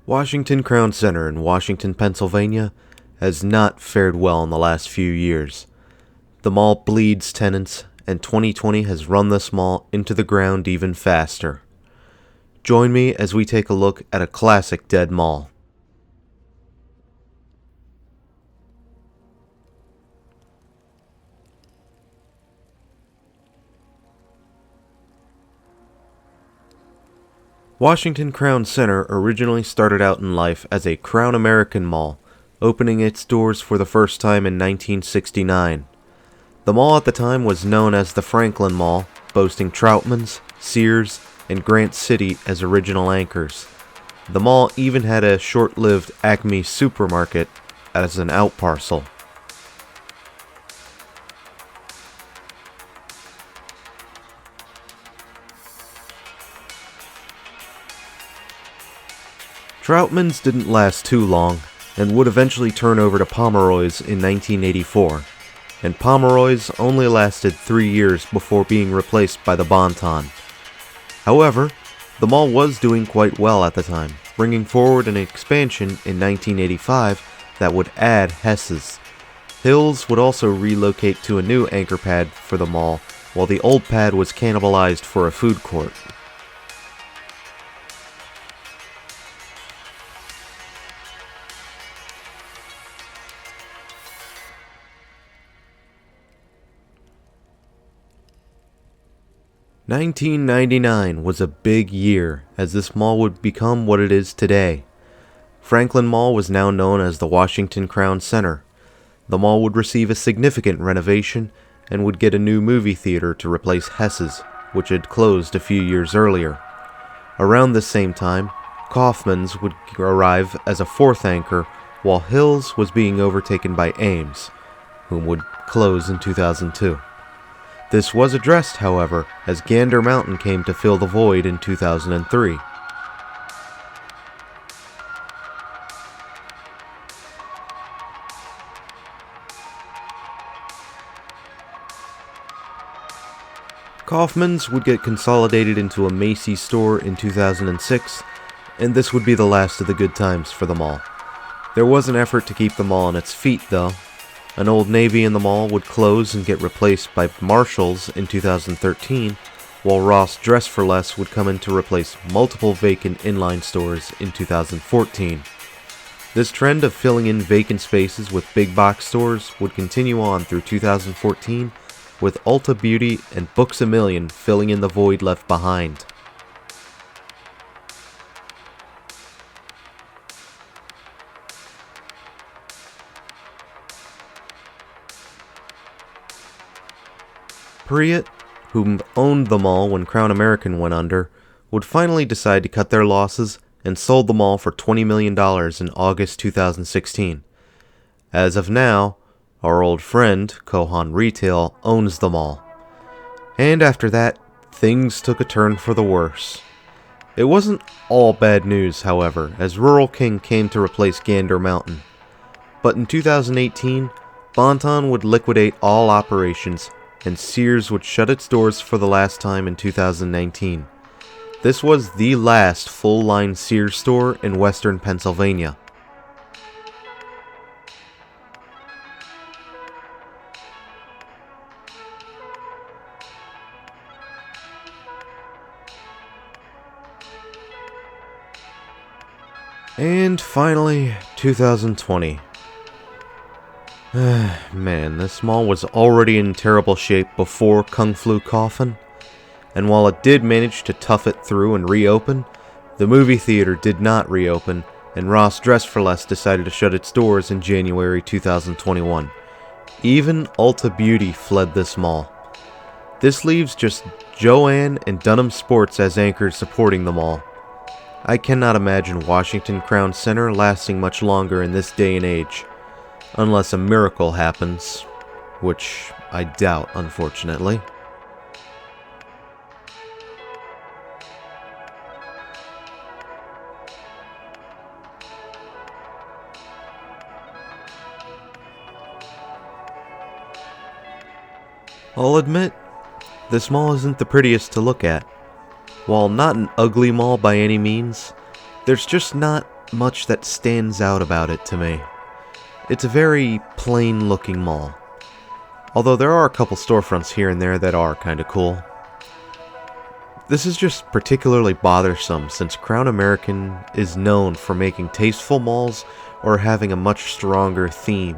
Washington Crown Center in Washington, Pennsylvania has not fared well in the last few years. The mall bleeds tenants, and 2020 has run this mall into the ground even faster. Join me as we take a look at a classic dead mall. Washington Crown Center originally started out in life as a Crown American mall, opening its doors for the first time in 1969. The mall at the time was known as the Franklin Mall, boasting Troutman's, Sears, and Grant City as original anchors. The mall even had a short-lived Acme supermarket as an outparcel. Troutman's didn't last too long, and would eventually turn over to Pomeroy's in 1984, and Pomeroy's only lasted 3 years before being replaced by the Bon-Ton. However, the mall was doing quite well at the time, bringing forward an expansion in 1985 that would add Hess's. Hills would also relocate to a new anchor pad for the mall, while the old pad was cannibalized for a food court. $1999 was a big year, as this mall would become what it is today. Franklin Mall was now known as the Washington Crown Center. The mall would receive a significant renovation and would get a new movie theater to replace Hess's, which had closed a few years earlier. Around this same time, Kaufman's would arrive as a fourth anchor, while Hills was being overtaken by Ames, whom would close in 2002. This was addressed, however, as Gander Mountain came to fill the void in 2003. Kaufman's would get consolidated into a Macy's store in 2006, and this would be the last of the good times for the mall. There was an effort to keep the mall on its feet, though. An Old Navy in the mall would close and get replaced by Marshall's in 2013, while Ross Dress for Less would come in to replace multiple vacant inline stores in 2014. This trend of filling in vacant spaces with big box stores would continue on through 2014, with Ulta Beauty and Books A Million filling in the void left behind. Priet, who owned the mall when Crown American went under, would finally decide to cut their losses and sold the mall for $20 million in August 2016. As of now, our old friend, Kohan Retail, owns the mall. And after that, things took a turn for the worse. It wasn't all bad news, however, as Rural King came to replace Gander Mountain. But in 2018, Bon-Ton would liquidate all operations, and Sears would shut its doors for the last time in 2019. This was the last full-line Sears store in western Pennsylvania. And finally, 2020. Man, this mall was already in terrible shape before Kung Flu Coffin, and while it did manage to tough it through and reopen, the movie theater did not reopen, and Ross Dress for Less decided to shut its doors in January 2021. Even Ulta Beauty fled this mall. This leaves just Joann and Dunham Sports as anchors supporting the mall. I cannot imagine Washington Crown Center lasting much longer in this day and age. Unless a miracle happens, which I doubt, unfortunately. I'll admit, this mall isn't the prettiest to look at. While not an ugly mall by any means, there's just not much that stands out about it to me. It's a very plain looking mall, although there are a couple storefronts here and there that are kinda cool. This is just particularly bothersome since Crown American is known for making tasteful malls or having a much stronger theme.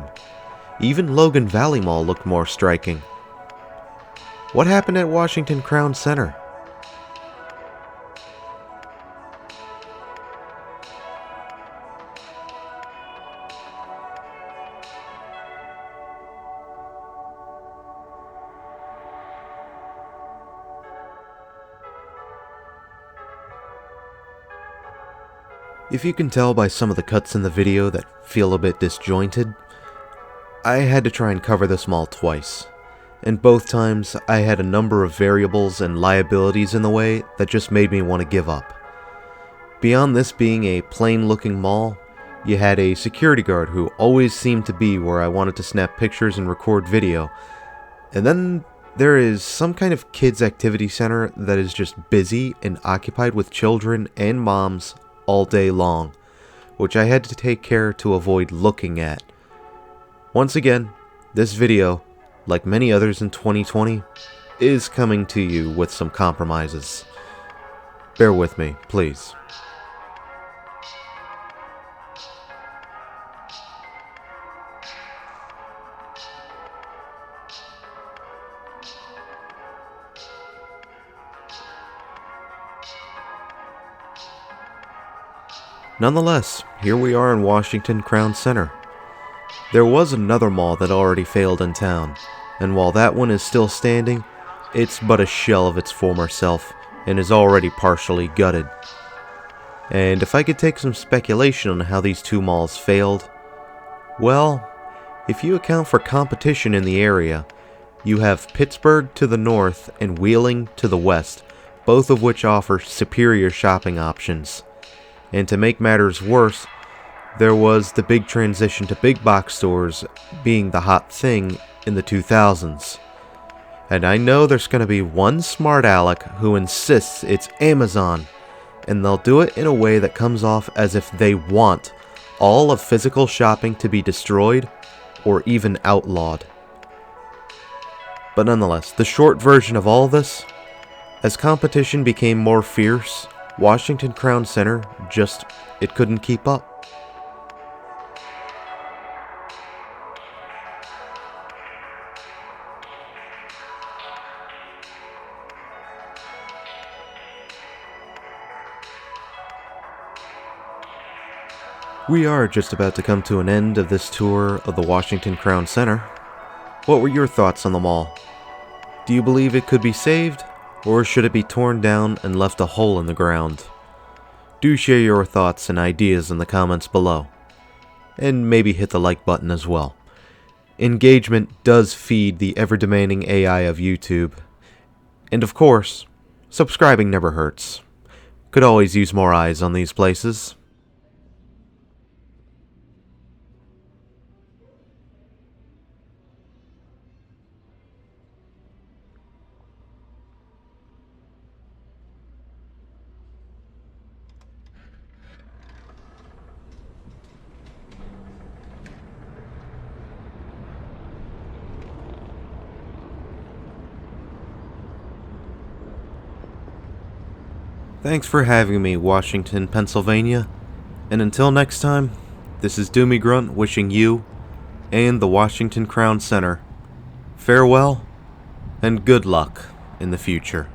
Even Logan Valley Mall looked more striking. What happened at Washington Crown Center? If you can tell by some of the cuts in the video that feel a bit disjointed, I had to try and cover this mall twice, and both times I had a number of variables and liabilities in the way that just made me want to give up. Beyond this being a plain looking mall, you had a security guard who always seemed to be where I wanted to snap pictures and record video, and then there is some kind of kids activity center that is just busy and occupied with children and moms all day long, which I had to take care to avoid looking at. Once again, this video, like many others in 2020, is coming to you with some compromises. Bear with me, please. Nonetheless, here we are in Washington Crown Center. There was another mall that already failed in town, and while that one is still standing, it's but a shell of its former self and is already partially gutted. And if I could take some speculation on how these two malls failed, well, if you account for competition in the area, you have Pittsburgh to the north and Wheeling to the west, both of which offer superior shopping options. And to make matters worse, there was the big transition to big box stores being the hot thing in the 2000s. And I know there's going to be one smart aleck who insists it's Amazon, and they'll do it in a way that comes off as if they want all of physical shopping to be destroyed or even outlawed. But nonetheless, the short version of all this, as competition became more fierce, Washington Crown Center it couldn't keep up. We are just about to come to an end of this tour of the Washington Crown Center. What were your thoughts on the mall? Do you believe it could be saved? Or should it be torn down and left a hole in the ground? Do share your thoughts and ideas in the comments below. And maybe hit the like button as well. Engagement does feed the ever-demanding AI of YouTube. And of course, subscribing never hurts. Could always use more eyes on these places. Thanks for having me, Washington, Pennsylvania. And until next time, this is Doomie Grunt wishing you and the Washington Crown Center farewell and good luck in the future.